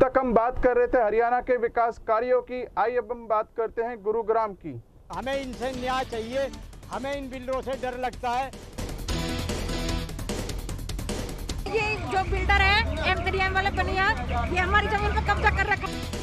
तक हम बात कर रहे थे हरियाणा के विकास कार्यों की। आइए अब हम बात करते हैं गुरुग्राम की। हमें इनसे न्याय चाहिए, हमें इन बिल्डरों से डर लगता है। ये जो बिल्डर है M3M वाले बनिया, ये हमारी जमीन पर कब्जा कर रखा है।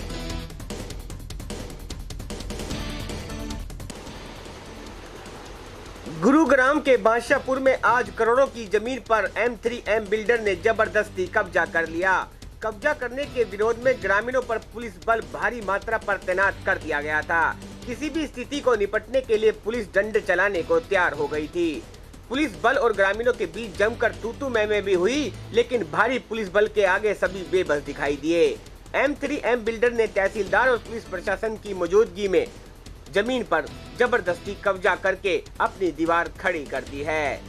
गुरुग्राम के बादशाहपुर में आज करोड़ों की जमीन पर M3M बिल्डर ने जबरदस्ती कब्जा कर लिया। कब्जा करने के विरोध में ग्रामीणों पर पुलिस बल भारी मात्रा पर तैनात कर दिया गया था। किसी भी स्थिति को निपटने के लिए पुलिस डंडे चलाने को तैयार हो गई थी। पुलिस बल और ग्रामीणों के बीच जमकर तू-तू मैं भी हुई, लेकिन भारी पुलिस बल के आगे सभी बेबस दिखाई दिए। M3M बिल्डर ने तहसीलदार और पुलिस प्रशासन की मौजूदगी में जमीन पर जबरदस्ती कब्जा करके अपनी दीवार खड़ी कर दी है।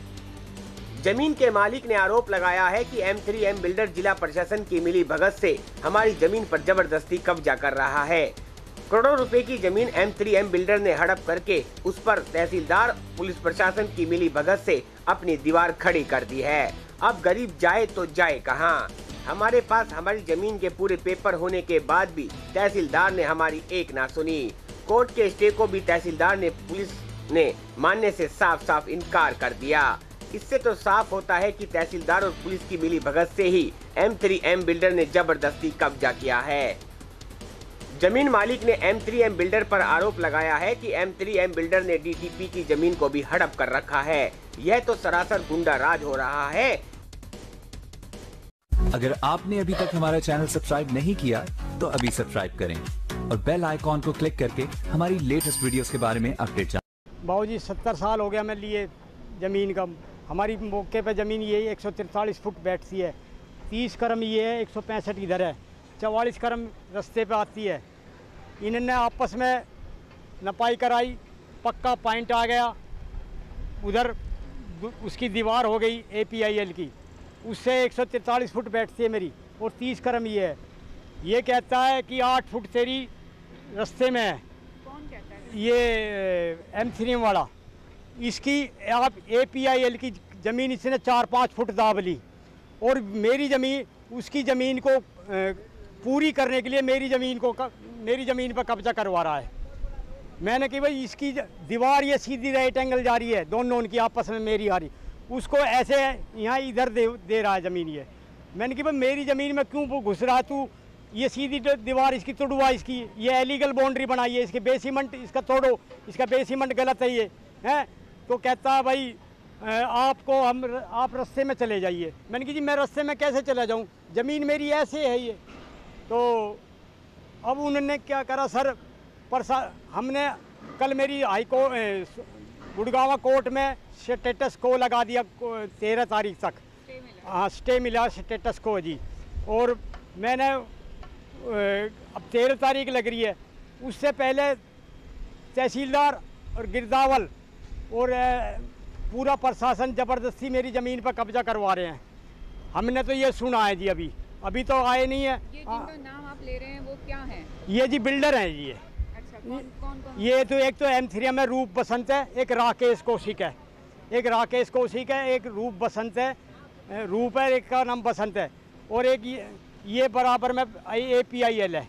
जमीन के मालिक ने आरोप लगाया है कि M3M बिल्डर जिला प्रशासन की मिली भगत से हमारी जमीन पर जबरदस्ती कब्जा कर रहा है। करोड़ों रुपए की जमीन M3M बिल्डर ने हड़प करके उस पर तहसीलदार पुलिस प्रशासन की मिली भगत से अपनी दीवार खड़ी कर दी है। अब गरीब जाए तो जाए कहाँ? हमारे पास हमारी जमीन के पूरे पेपर होने के बाद भी तहसीलदार ने हमारी एक ना सुनी। कोर्ट के स्टे को भी तहसीलदार ने पुलिस ने मानने से साफ साफ इनकार कर दिया। इससे तो साफ होता है कि तहसीलदार और पुलिस की मिली भगत से ही M3M बिल्डर ने जबरदस्ती कब्जा किया है। जमीन मालिक ने M3M बिल्डर पर आरोप लगाया है कि M3M बिल्डर ने DTP की जमीन को भी हड़प कर रखा है। यह तो सरासर गुंडा राज हो रहा है। अगर आपने अभी तक हमारा चैनल सब्सक्राइब नहीं किया तो अभी सब्सक्राइब करें और बेल आइकॉन को क्लिक करके हमारी लेटेस्ट वीडियोस के बारे में अपडेट जानें। बाबूजी 70 साल हो गया मैं लिए ज़मीन का। हमारी मौके पे ज़मीन ये 143 फुट बैठती है, 30 करम ये है, 165 इधर है, 44 करम रास्ते पे आती है। इन्होंने आपस में नपाई कराई, पक्का पॉइंट आ गया, उधर उसकी दीवार हो गई APIL की, उससे 143 फुट बैठती है मेरी और 30 करम ये है। ये कहता है कि 8 फुट तेरी रास्ते में है। कौन कहता है? ये M3M वाला। इसकी आप APIL की ज़मीन इसने 4-5 फुट दाब ली और मेरी ज़मीन उसकी ज़मीन को पूरी करने के लिए मेरी ज़मीन पर कब्जा करवा रहा है। मैंने कि भाई इसकी दीवार ये सीधी राइट एंगल जा रही है, दोनों उनकी आपस में मेरी आ रही, उसको ऐसे यहाँ इधर दे रहा है ज़मीन ये। मैंने कि भाई मेरी ज़मीन में क्यों घुस रहा तू? ये सीधी दीवार इसकी तोड़वा, इसकी ये इलीगल बाउंड्री बनाई है, इसके बेसमेंट इसका तोड़ो, इसका बेसमेंट गलत है ये है। तो कहता है भाई आप रास्ते में चले जाइए। मैंने कहा जी मैं रास्ते में कैसे चला जाऊं, ज़मीन मेरी ऐसे है ये। तो अब उन्होंने क्या करा सर, हमने कल मेरी गुड़गांव कोर्ट में स्टेटस को लगा दिया 13 तारीख तक। हाँ स्टे मिला स्टेटस को जी। और मैंने अब 13 तारीख लग रही है, उससे पहले तहसीलदार और गिरदावल और पूरा प्रशासन ज़बरदस्ती मेरी ज़मीन पर कब्जा करवा रहे हैं। हमने तो ये सुना है जी, अभी तो आए नहीं है। ये जिनका नाम आप ले रहे हैं वो क्या है? ये जी बिल्डर हैं जी। अच्छा, कौन? ये तो एक तो M3M में रूप बसंत है, एक राकेश कौशिक है, एक रूप बसंत है, रूप है, एक का नाम बसंत है, और एक ये बराबर में APIL है।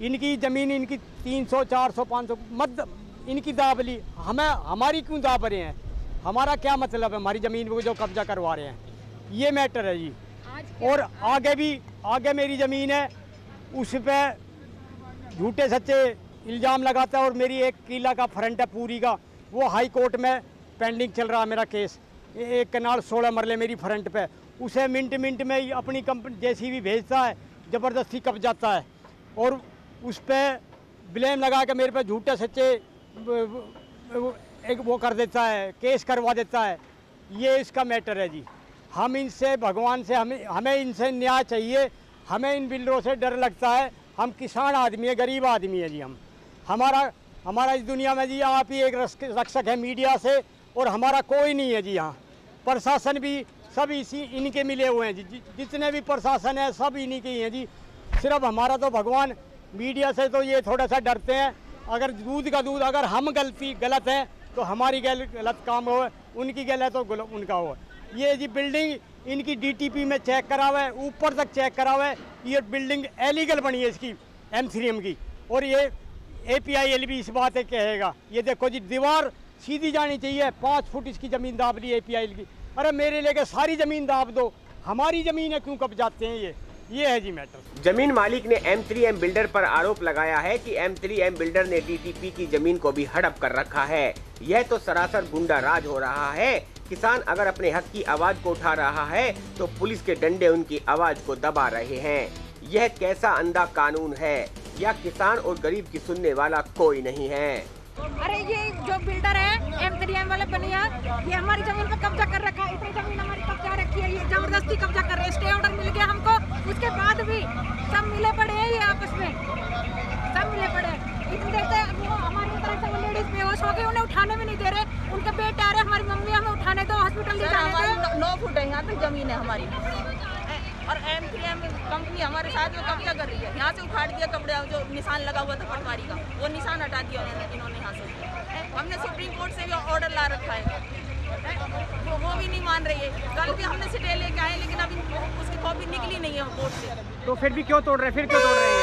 इनकी ज़मीन इनकी 300, 400, 500 मत इनकी दाब ली। हमारी क्यों दाब रहे हैं? हमारा क्या मतलब है हमारी ज़मीन को जो कब्जा करवा रहे हैं? ये मैटर है जी। और आगे मेरी ज़मीन है, उस पर झूठे सच्चे इल्ज़ाम लगाता है और मेरी एक किला का फ्रंट है पूरी का, वो हाई कोर्ट में पेंडिंग चल रहा है मेरा केस। एक कनाल 16 मरले मेरी फ्रंट पे, उसे मिनट में ही अपनी कंपनी JCB भेजता है, ज़बरदस्ती कब्जाता है और उस पर ब्लेम लगा के मेरे पे झूठे सच्चे एक वो कर देता है, केस करवा देता है। ये इसका मैटर है जी। हम इनसे भगवान से हमें इनसे न्याय चाहिए, हमें इन बिल्डरों से डर लगता है। हम किसान आदमी है, गरीब आदमी है जी। हमारा इस दुनिया में जी आप ही एक रक्षक है मीडिया से, और हमारा कोई नहीं है जी। यहाँ प्रशासन भी सब इनके मिले हुए हैं जी, जितने भी प्रशासन है सब इन्हीं के ही हैं जी। सिर्फ हमारा तो भगवान, मीडिया से तो ये थोड़ा सा डरते हैं। अगर दूध का दूध, अगर हम गलत हैं तो हमारी गलत काम हो, उनकी गलत तो उनका हो। ये जी बिल्डिंग इनकी डीटीपी में चेक करा हुआ है, ऊपर तक चेक करा हुआ है। ये बिल्डिंग एलीगल बनी है इसकी M3M की, और ये APIL भी इस बात है कहेगा। ये देखो जी, दीवार सीधी जानी चाहिए, 5 फुट इसकी ज़मीन दाब ली APIL की। अरे मेरे लेके सारी ज़मीन दाब दो, हमारी ज़मीन है क्यों कब्जाते हैं? ये है जी मैटर। जमीन मालिक ने M3M बिल्डर पर आरोप लगाया है कि M3M बिल्डर ने DTP की जमीन को भी हड़प कर रखा है। यह तो सरासर गुंडा राज हो रहा है। किसान अगर अपने हक की आवाज को उठा रहा है तो पुलिस के डंडे उनकी आवाज को दबा रहे हैं। यह कैसा अंधा कानून है? या किसान और गरीब की सुनने वाला कोई नहीं है। अरे ये जो बिल्डर है M3M वाले बनिया, ये हमारी जमीन पर कब्जा कर रखा है। इतनी जमीन हमारी कब्जा रखी है, ये जबरदस्ती कब्जा कर रहे हैं। स्टे ऑर्डर मिल गया हमको, उसके बाद भी सब मिले पड़े हैं, ये आपस में सब मिले पड़े हैं। इतनी देर से वो हमारी तरफ से वो लेडीज बेहोश हो गई, उन्हें उठाने भी नहीं दे रहे। उनके बेटे आ रहे, हमारी मम्मी हमें उठाने दो, हॉस्पिटल ले जाने दो। 9 फुट है यहाँ तक जमीन है हमारी, और M3M कंपनी हमारे साथ में कब्जा कर रही है। यहाँ से उखाड़ दिया कपड़े, जो निशान लगा हुआ था पटवारी का, वो निशान हटा दिया इन्होंने यहाँ से। हमने सुप्रीम कोर्ट से भी ऑर्डर ला रखा है, वो भी नहीं मान रही है। कल भी हमने स्टे लेके आए, लेकिन अभी उसकी कॉपी निकली नहीं है कोर्ट से। तो फिर भी क्यों तोड़ रहे हैं? फिर क्यों तोड़ रहे हैं?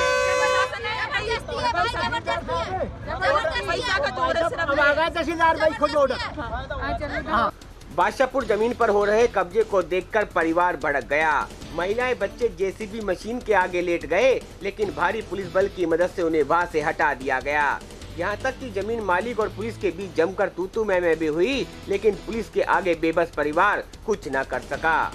पैसा का जोड़ है सिर्फ। बादशाहपुर जमीन पर हो रहे कब्जे को देखकर परिवार भड़क गया। महिलाएं, बच्चे JCB मशीन के आगे लेट गए, लेकिन भारी पुलिस बल की मदद से उन्हें वहां से हटा दिया गया। यहाँ तक कि जमीन मालिक और पुलिस के बीच जमकर तू-तू मैं भी हुई, लेकिन पुलिस के आगे बेबस परिवार कुछ न कर सका।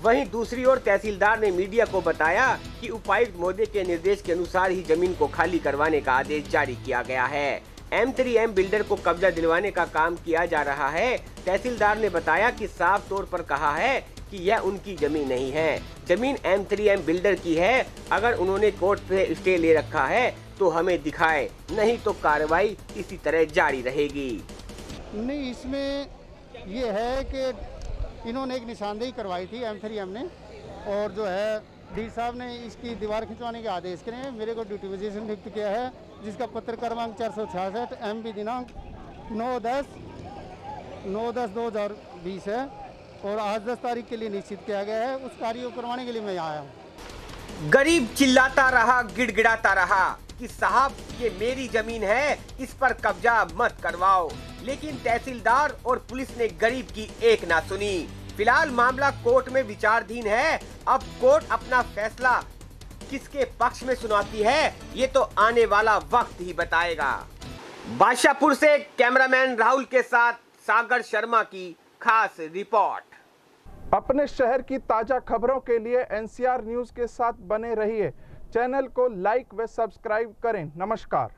वहीं दूसरी ओर तहसीलदार ने मीडिया को बताया कि उपायुक्त महोदय के निर्देश के अनुसार ही जमीन को खाली करवाने का आदेश जारी किया गया है। M3M बिल्डर को कब्जा दिलवाने का काम किया जा रहा है। तहसीलदार ने बताया कि साफ तौर पर कहा है कि यह उनकी जमीन नहीं है, जमीन M3M बिल्डर की है। अगर उन्होंने कोर्ट से स्टे ले रखा है तो हमें दिखाए, नहीं तो कार्रवाई इसी तरह जारी रहेगी। नहीं, इसमें ये है कि इन्होंने एक निशानदेही करवाई थी M3M ने, और जो है डी साहब ने इसकी दीवार खिंचवाने के आदेश करे हैं। मेरे को ड्यूटी पोजीशन नियुक्त किया है, जिसका पत्र क्रमांक 466 MB दिनांक 9/10/2020 है, और आज 10 तारीख के लिए निश्चित किया गया है। उस कार्य को करवाने के लिए मैं यहाँ आया हूँ। गरीब चिल्लाता रहा, गिड़गिड़ाता रहा कि साहब ये मेरी जमीन है, इस पर कब्जा मत करवाओ, लेकिन तहसीलदार और पुलिस ने गरीब की एक ना सुनी। फिलहाल मामला कोर्ट में विचाराधीन है। अब कोर्ट अपना फैसला किसके पक्ष में सुनाती है, ये तो आने वाला वक्त ही बताएगा। बादशाहपुर से कैमरामैन राहुल के साथ सागर शर्मा की खास रिपोर्ट। अपने शहर की ताजा खबरों के लिए NCR न्यूज के साथ बने रहिए। चैनल को लाइक व सब्सक्राइब करें। नमस्कार।